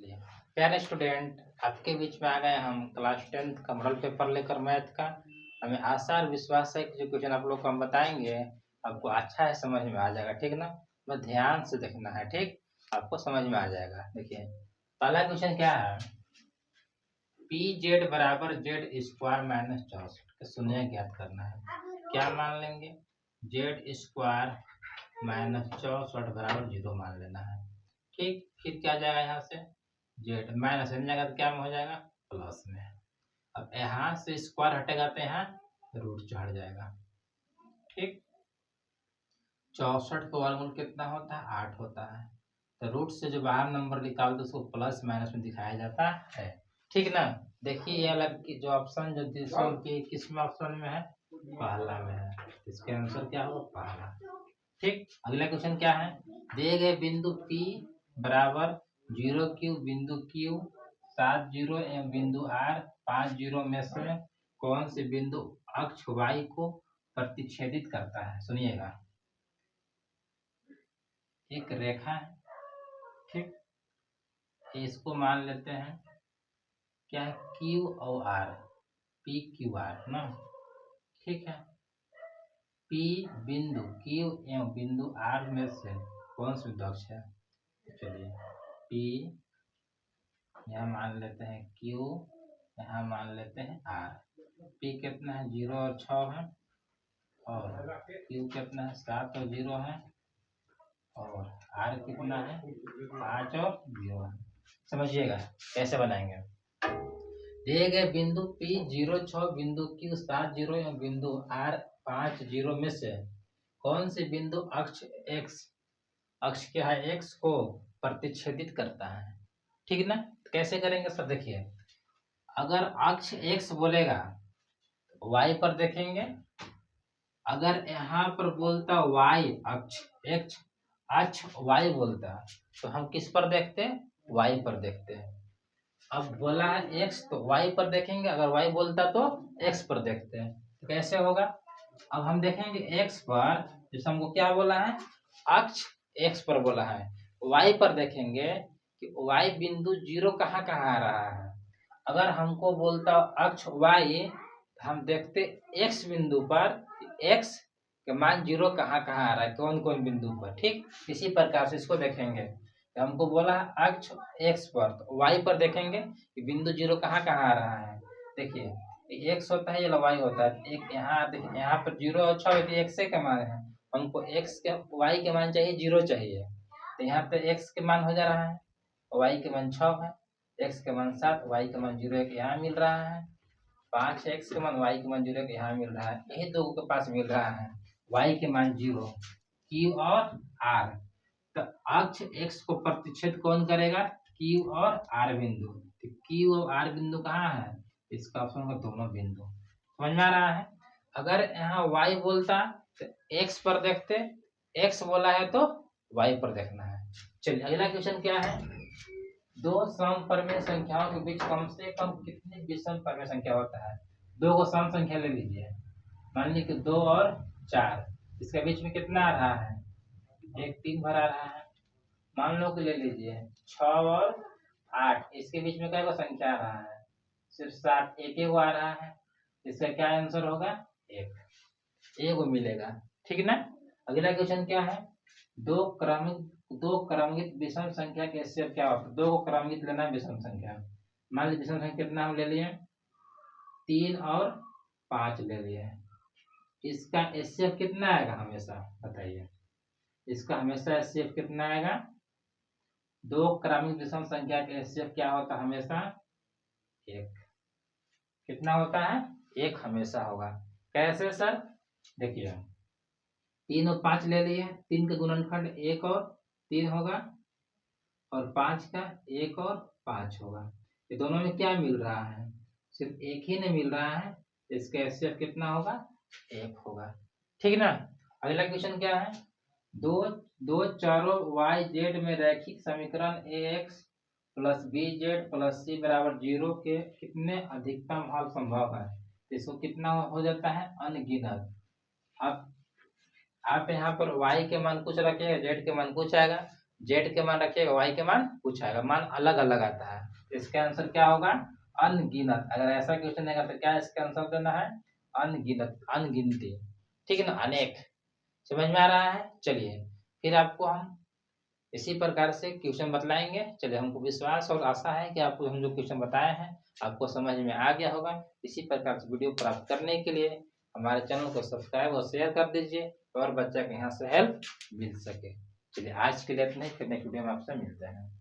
चलिए, प्यारे स्टूडेंट, आपके बीच में आ गए हम क्लास 10th का मॉडल पेपर लेकर मैथ का। हमें आशा और विश्वास है कि जो क्वेश्चन आप लोग को हम बताएंगे आपको अच्छा है, समझ में आ जाएगा। ठीक ना? बस ध्यान से देखना है। ठीक, आपको समझ में आ जाएगा। देखिए, पहला क्वेश्चन क्या है, पी जेड बराबर जेड स्क्वायर माइनस 64 शून्य ज्ञात करना है। क्या मान लेंगे? जेड स्क्वायर माइनस 64 बराबर 0 मान लेना है। ठीक, फिर क्या जाएगा यहाँ से, जेड माइनस में जाएगा तो क्या में हो जाएगा, प्लस में। अब यहाँ से स्क्वायर हटेगा तो यहाँ रूट चढ़ जाएगा। ठीक, 64 का वर्गमूल कितना होता है, 8 होता है। तो रूट से जो बाहर नंबर निकाल दो उसको प्लस माइनस में दिखाया जाता है। ठीक ना? देखिए ये अलग की जो ऑप्शन जो दूसरों की किस में ऑप्शन में है, पहला में है। इसके आंसर क्या होगा, पहला। ठीक, अगला क्वेश्चन क्या है, दिए गए बिंदु P बराबर 0 क्यू बिंदु Q 7 0 एवं बिंदु R 5 0 में से कौन से बिंदु अक्ष Y को प्रतिच्छेदित करता है। सुनिएगा, एक रेखा है। ठीक, इसको मान लेते हैं क्या है, Q और R, P Q R ना। ठीक है, P बिंदु Q एवं बिंदु R में से कौन सा बिंदु अक्ष है। चलिए, P यहाँ मान लेते हैं Q, यहाँ मान लेते हैं R। P कितना है, 0 और 6 है, और Q कितना है, 7 और 0 है, और R कितना है, 5 और 0 है। समझिएगा कैसे बनाएंगे। दिए गए बिंदु P 0 6 बिंदु Q 7 0 एवं बिंदु R 5 0 में से कौन से बिंदु अक्ष अक्ष क्या है, x को प्रतिच्छेदित करता है। ठीक ना? कैसे करेंगे सर, देखिए, अगर अक्ष x बोलेगा तो y पर देखेंगे। अगर यहाँ पर बोलता y अक्ष x अक्ष y बोलता तो हम किस पर देखते, y पर देखते हैं। अब बोला है x तो y पर देखेंगे, अगर y बोलता तो x पर देखते हैं। तो कैसे होगा, अब हम देखेंगे x पर, जैसे हमको क्या बोला है, अक्ष x पर बोला है, y पर देखेंगे कि y बिंदु 0 कहाँ कहाँ आ रहा है। अगर हमको बोलता अक्ष y, हम देखते x बिंदु पर x के मान 0 कहाँ कहाँ आ रहा है, कौन कौन बिंदु पर। ठीक, इसी प्रकार से इसको देखेंगे। तो हमको बोला अक्ष x पर, तो y पर देखेंगे कि बिंदु 0 कहाँ कहाँ आ रहा है। देखिए, x होता है, ये y होता है। एक यहाँ देखिए, यहाँ पर 0 और 6 है, x के मान है। हमको x के y के मान चाहिए, 0 चाहिए। तो यहाँ पे x के मान हो जा रहा है, y के मान 6 है, x के मान 7, y के मान 0 एक यहाँ मिल रहा है, 5 x के मान, y के मान 0 एक यहाँ मिल रहा है। यही दो के पास मिल रहा है, y के मान 0, q और r। तो अक्ष x को प्रतिच्छेद कौन करेगा, q और r बिंदु। तो q और r बिंदु कहाँ है, इसका ऑप्शन का दोनों बिंदु। समझ में आ रहा है। अगर यहाँ y बोलता तो x पर देखते, x बोला है तो y पर देखना है। चलिए, अगला क्वेश्चन क्या है, दो समपरिमेय संख्याओं के बीच कम से कम कितनी विषम परिमेय संख्या होता है। दो को सम संख्या ले लीजिए, मान लीजिए 2 और 4, इसके बीच में कितना आ रहा है, एक 3 भर आ रहा है। मान लो कि ले लीजिए 6 और 8, इसके बीच में क्या संख्या आ रहा है, सिर्फ 7, एक आ रहा है। इसका क्या आंसर होगा, एक वो मिलेगा। ठीक ना? अगला क्वेश्चन क्या है, दो क्रमिक विषम संख्या के एचसीएफ क्या होता है। दो को क्रमिक लेना है विषम संख्या। मान लीजिए विषम संख्या कितना हम ले लिए, 3 और 5 ले लिए। इसका एचसीएफ कितना आएगा हमेशा, बताइए। इसका हमेशा एचसीएफ कितना आएगा, दो क्रमिक विषम संख्या के एचसीएफ क्या होता है हमेशा, एक। कितना होता है, एक हमेशा होगा। कैसे सर, देखिए 3 और 5 ले लिए, 3 का गुणनखंड 1 और 3 होगा, और 5 का 1 और 5 होगा। ये दोनों में क्या मिल रहा है, सिर्फ एक ही नहीं मिल रहा है। इसका एचसीएफ कितना होगा, एक होगा। ठीक ना? अगला क्वेश्चन क्या है, दो चारों वाई जेड में रैखिक समीकरण ax plus B Z plus C बराबर 0 के कितने अधिकतम हल संभव है। इसको कितना हो जाता है, अनगिनत। अब आप यहाँ पर y के मान कुछ रखेगा, z के मान कुछ आएगा। जेड के मान रखिएगा, वाई के मान कुछ आएगा, मान अलग अलग आता है। तो इसका आंसर क्या होगा? अनगिनत। अगर ऐसा क्वेश्चन देगा तो क्या इसका आंसर देना है? अनगिनत, अनगिनती, ठीक है ना, अनेक। समझ में आ रहा है? चलिए फिर आपको हम इसी प्रकार से क्वेश्चन बतलाएंगे। चलिए, हमको विश्वास और आशा है कि आपको हम जो क्वेश्चन बताए हैं आपको समझ में आ गया होगा। इसी प्रकार से वीडियो प्राप्त करने के लिए हमारे चैनल को सब्सक्राइब और शेयर कर दीजिए और बच्चा के यहाँ से हेल्प मिल सके। चलिए आज के लिए इतना ही, फिर नेक्स्ट वीडियो में आपसे मिलते हैं।